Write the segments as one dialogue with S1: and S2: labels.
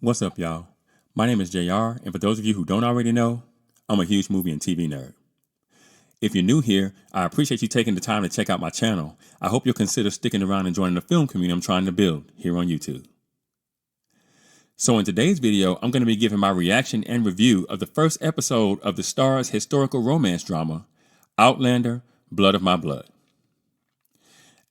S1: What's up, y'all? My name is JR, and for those of you who don't already know, I'm a huge movie and TV nerd. If you're new here, I appreciate you taking the time to check out my channel. I hope you'll consider sticking around and joining the film community I'm trying to build here on YouTube. So in today's video, I'm going to be giving my reaction and review of the first episode of the STARZ historical romance drama, Outlander, Blood of My Blood.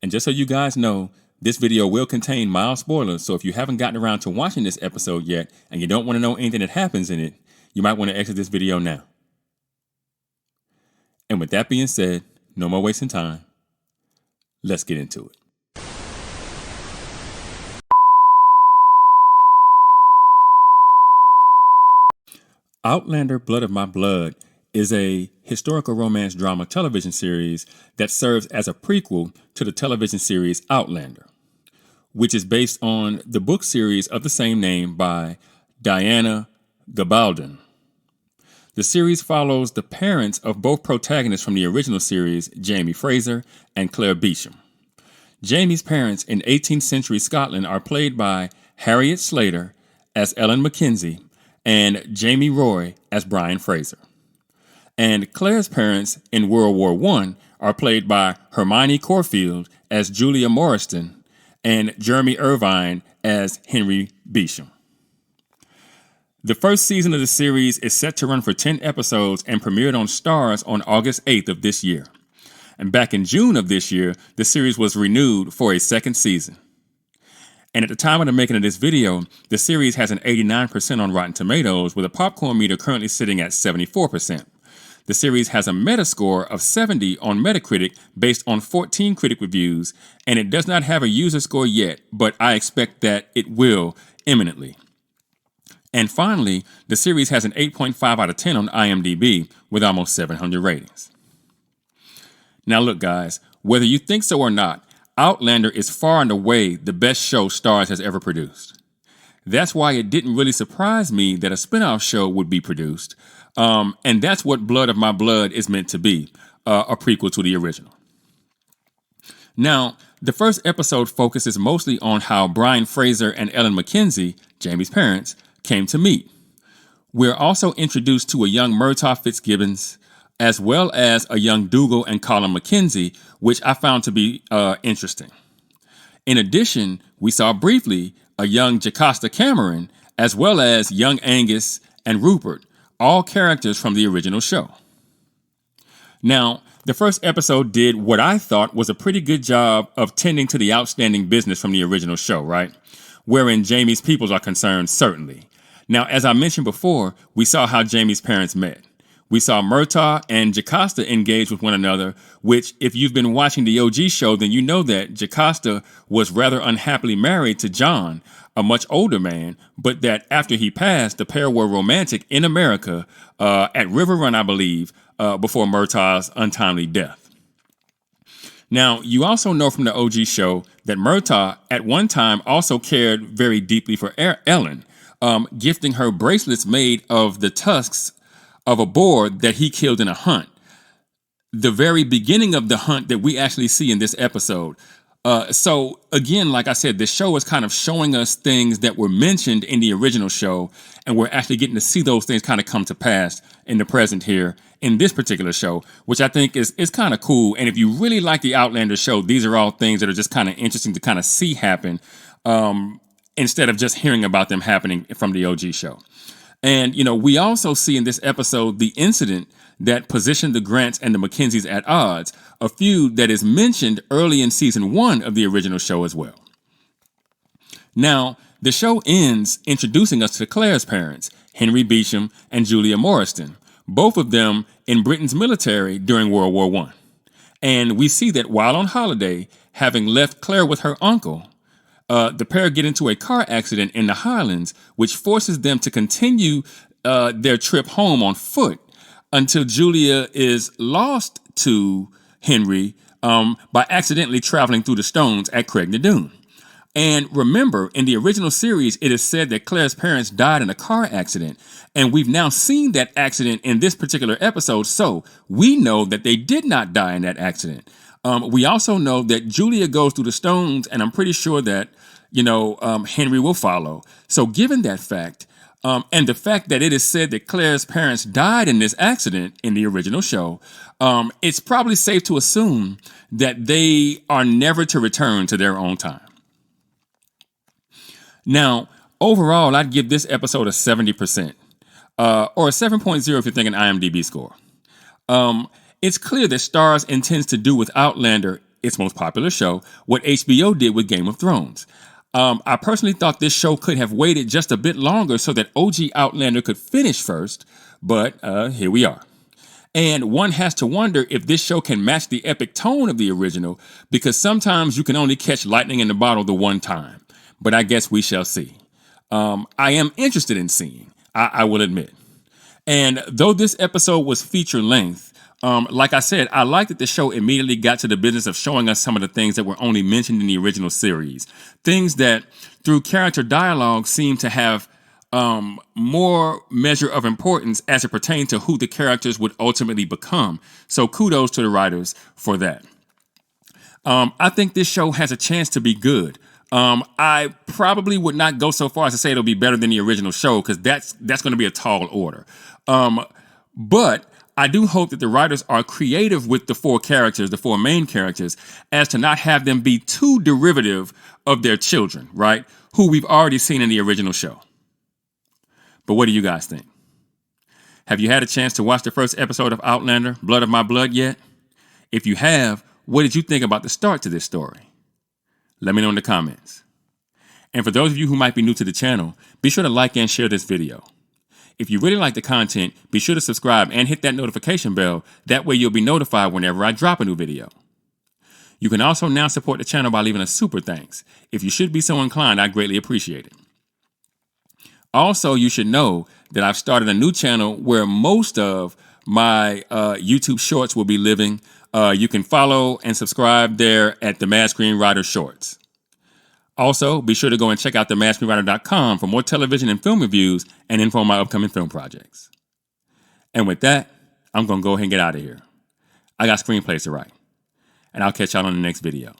S1: And just so you guys know, this video will contain mild spoilers, so if you haven't gotten around to watching this episode yet and you don't want to know anything that happens in it, you might want to exit this video now. And with that being said, no more wasting time. Let's get into it. Outlander, Blood of My Blood is a historical romance drama television series that serves as a prequel to the television series Outlander, which is based on the book series of the same name by Diana Gabaldon. The series follows the parents of both protagonists from the original series, Jamie Fraser and Claire Beecham. Jamie's parents in 18th century Scotland are played by Harriet Slater as Ellen Mackenzie and Jamie Roy as Brian Fraser. And Claire's parents in World War I are played by Hermione Corfield as Julia Morriston and Jeremy Irvine as Henry Beecham. The first season of the series is set to run for 10 episodes and premiered on STARZ on August 8th of this year. And back in June of this year, the series was renewed for a second season. And at the time of the making of this video, the series has an 89% on Rotten Tomatoes, with a popcorn meter currently sitting at 74%. The series has a Metascore of 70 on Metacritic based on 14 critic reviews, and it does not have a user score yet, but I expect that it will imminently. And finally, the series has an 8.5 out of 10 on IMDb with almost 700 ratings. Now look guys, whether you think so or not, Outlander is far and away the best show STARZ has ever produced. That's why it didn't really surprise me that a spin-off show would be produced. And that's what Blood of My Blood is meant to be, a prequel to the original. Now, the first episode focuses mostly on how Brian Fraser and Ellen Mackenzie, Jamie's parents, came to meet. We're also introduced to a young Murtaugh Fitzgibbons, as well as a young Dougal and Colin Mackenzie, which I found to be interesting. In addition, we saw briefly a young Jocasta Cameron, as well as young Angus and Rupert, all characters from the original show. Now, the first episode did what I thought was a pretty good job of tending to the outstanding business from the original show, right? Wherein Jamie's peoples are concerned, certainly. Now, as I mentioned before, we saw how Jamie's parents met. We saw Murtaugh and Jocasta engage with one another, which, if you've been watching the OG show, then you know that Jocasta was rather unhappily married to John, a much older man, but that after he passed, the pair were romantic in America at River Run, I believe, before Murtaugh's untimely death. Now, you also know from the OG show that Murtaugh at one time also cared very deeply for Ellen, gifting her bracelets made of the tusks of a boar that he killed in a hunt. The very beginning of the hunt that we actually see in this episode. So again, like I said, the show is kind of showing us things that were mentioned in the original show, and we're actually getting to see those things kind of come to pass in the present here in this particular show, which I think is kind of cool. And if you really like the Outlander show, these are all things that are just kind of interesting to kind of see happen, instead of just hearing about them happening from the OG show. And, you know, we also see in this episode the incident that positioned the Grants and the Mackenzies at odds, a feud that is mentioned early in season 1 of the original show as well. Now, the show ends introducing us to Claire's parents, Henry Beecham and Julia Morriston, both of them in Britain's military during World War I. And we see that while on holiday, having left Claire with her uncle, the pair get into a car accident in the Highlands, which forces them to continue their trip home on foot until Julia is lost to Henry by accidentally traveling through the stones at Craignadoon. And remember, in the original series, it is said that Claire's parents died in a car accident. And we've now seen that accident in this particular episode, so we know that they did not die in that accident. We also know that Julia goes through the stones, and I'm pretty sure that Henry will follow. So given that fact, and the fact that it is said that Claire's parents died in this accident in the original show, it's probably safe to assume that they are never to return to their own time. Now, overall, I'd give this episode a 70%, or a 7.0 if you're thinking IMDb score. It's clear that STARZ intends to do with Outlander, its most popular show, what HBO did with Game of Thrones. I personally thought this show could have waited just a bit longer so that OG Outlander could finish first, but here we are. And one has to wonder if this show can match the epic tone of the original, because sometimes you can only catch lightning in the bottle the one time. But I guess we shall see. I am interested in seeing, I will admit. And though this episode was feature length, like I said, I like that the show immediately got to the business of showing us some of the things that were only mentioned in the original series. Things that, through character dialogue, seem to have more measure of importance as it pertains to who the characters would ultimately become. So kudos to the writers for that. I think this show has a chance to be good. I probably would not go so far as to say it'll be better than the original show, because that's going to be a tall order. But I do hope that the writers are creative with the four main characters, as to not have them be too derivative of their children, right? Who we've already seen in the original show. But what do you guys think? Have you had a chance to watch the first episode of Outlander, Blood of My Blood yet? If you have, what did you think about the start to this story? Let me know in the comments. And for those of you who might be new to the channel, be sure to like and share this video. If you really like the content, be sure to subscribe and hit that notification bell. That way you'll be notified whenever I drop a new video. You can also now support the channel by leaving a super thanks. If you should be so inclined, I greatly appreciate it. Also, you should know that I've started a new channel where most of my YouTube shorts will be living. You can follow and subscribe there at the Mad Screenwriter Shorts. Also, be sure to go and check out themadscreenwriter.com for more television and film reviews and info on my upcoming film projects. And with that, I'm going to go ahead and get out of here. I got screenplays to write. And I'll catch y'all on the next video.